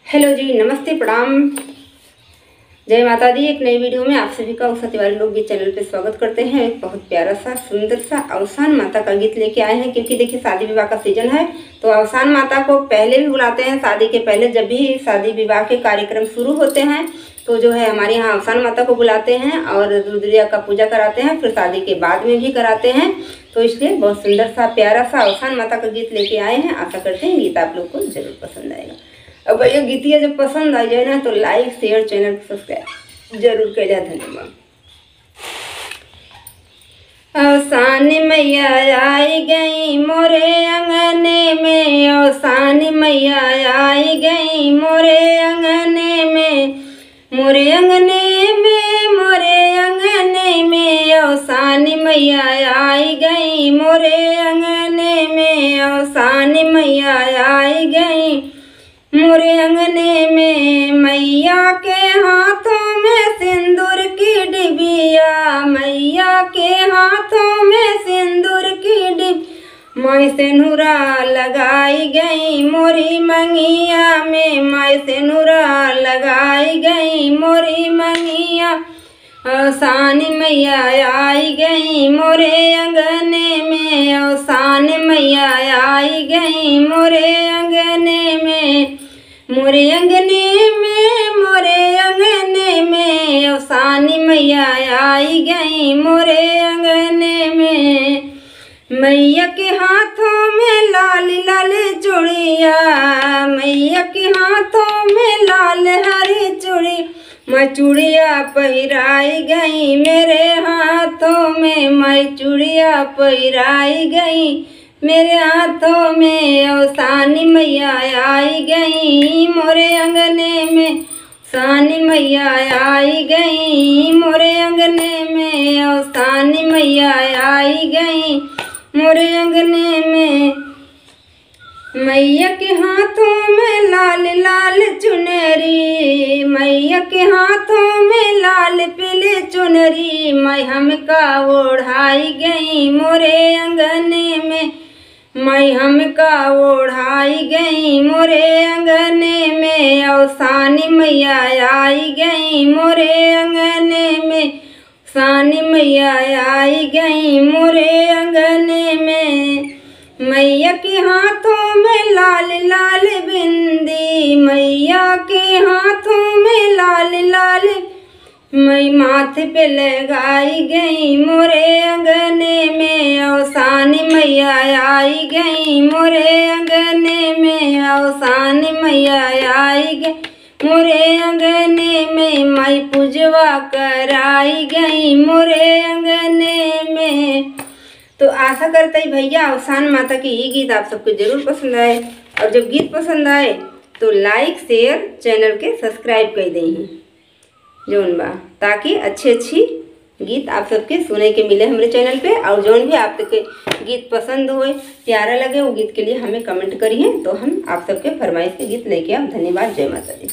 Hello जी, नमस्ते, प्रणाम, जय माता दी। एक नई वीडियो में आप सभी का उषा तिवारी लोकगीत चैनल पे स्वागत करते हैं। एक बहुत प्यारा सा सुंदर सा अवसान माता का गीत लेके आए हैं, क्योंकि देखिए शादी विवाह का सीजन है। तो अवसान माता को पहले भी बुलाते हैं, शादी के पहले जब भी शादी विवाह के कार्यक्रम शुरू होते हैं तो जो है हमारे यहाँ अवसान माता को बुलाते हैं और रुद्रिया का पूजा कराते हैं, फिर शादी के बाद में भी कराते हैं। तो इसलिए बहुत सुंदर सा प्यारा सा अवसान माता का गीत लेके आए हैं। आशा करते हैं गीत आप लोग को जरूर पसंद आएगा। अब भैया गीतिया जब पसंद आ जाए ना तो लाइक शेयर चैनल को सब्सक्राइब जरूर कर जाए। धन्यवाद। अवसान मैया आई गई मोरे अंगने में, अवसान मैया आई गई मोरे अंगने में, मोरे अंगने में, मोरे अंगने में, अवसान मैया आई गई मोरे अंगने में, अवसान मैया आई गई मोरे अंगने में। मैया के हाथों में सिंदूर की डिबिया, मैया के हाथों में सिंदूर की डिबिया, मैं सिंदूरा लगाई गई मोरी मंगिया में, मैं सिंदूरा लगाई गई मोरी मंगिया। अवसान मैया आई गई मोरे अंगने में, अवसान मैया आई गई मोरे अंगने में, मोरे अंगने में, मोरे अंगने में, अवसान मैया आई गई मोरे अंगने में। मैया के हाथों में लाल लाल चूड़िया, मैया के हाथों में लाल हरी चूड़ी, मैं चूड़िया पहिराई गई मेरे हाथों में, मैं चूड़िया पहिराई गई मेरे हाथों में। अवसान मैया आई गई मोरे अंगने में, अवसान मैया आई गई मोरे अंगने में, अवसान मैया आई गई मोरे अंगने में। मैया के हाथों में लाल लाल चुनरी, मैया के हाथों में लाल पीले चुनरी, मैं हमका ओढ़ाई गई मोरे अंगने में, मैं हमका ओढ़ाई गई मोरे अंगने में। अवसान मैया आई गई मोरे अंगने में, अवसान मैया आई गई मोरे अंगने में। मैया के हाथों में लाल लाल बिंदी, मैया के हाथों में लाल लाल, मैं माथे पे लगाई गई मोरे अंगने में। अवसान मैया आई गई मोरे अंगने में, अवसान मैया आई गई मोरे अंगने में, मैं पूजवा कराई गई मोरे अंगने में। तो आशा करते ही भैया अवसान माता की ये गीत आप सबको जरूर पसंद आए, और जब गीत पसंद आए तो लाइक शेयर चैनल के सब्सक्राइब कर दें जौन बा, ताकि अच्छी गीत आप सबके सुने के मिले हमारे चैनल पे। और जौन भी आप सबके गीत पसंद हो प्यारा लगे वो गीत के लिए हमें कमेंट करिए, तो हम आप सबके फरमाइश के गीत लेके आए। धन्यवाद। जय माता दी।